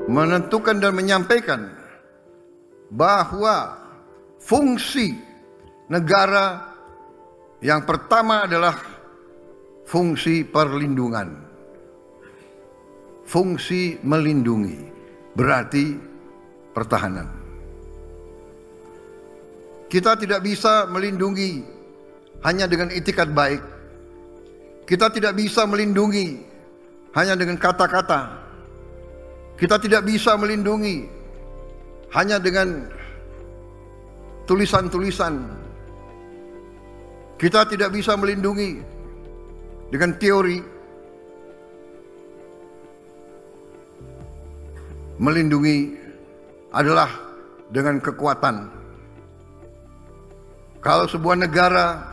menentukan dan menyampaikan bahwa fungsi negara yang pertama adalah fungsi perlindungan. Fungsi melindungi berarti pertahanan. Kita tidak bisa melindungi hanya dengan itikat baik. Kita tidak bisa melindungi hanya dengan kata-kata. Kita tidak bisa melindungi hanya dengan tulisan-tulisan. Kita tidak bisa melindungi dengan teori. Melindungi adalah dengan kekuatan. Kalau sebuah negara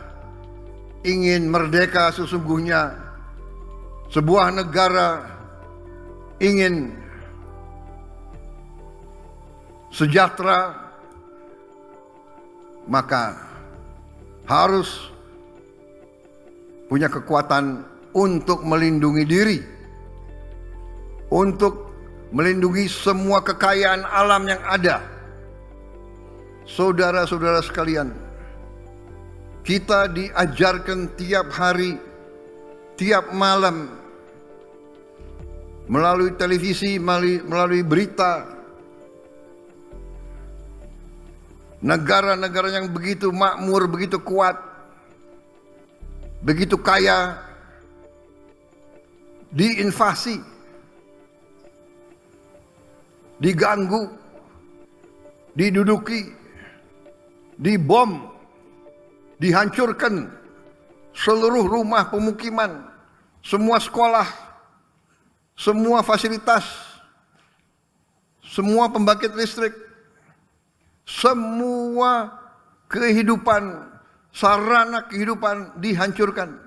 ingin merdeka sesungguhnya, sebuah negara ingin sejahtera, maka harus punya kekuatan untuk melindungi diri, untuk melindungi semua kekayaan alam yang ada. Saudara-saudara sekalian, kita diajarkan tiap hari, tiap malam, melalui televisi, melalui berita, negara-negara yang begitu makmur, begitu kuat, begitu kaya, diinvasi, diganggu, diduduki, dibom, dihancurkan seluruh rumah pemukiman, semua sekolah, semua fasilitas, semua pembangkit listrik, semua kehidupan, sarana kehidupan dihancurkan.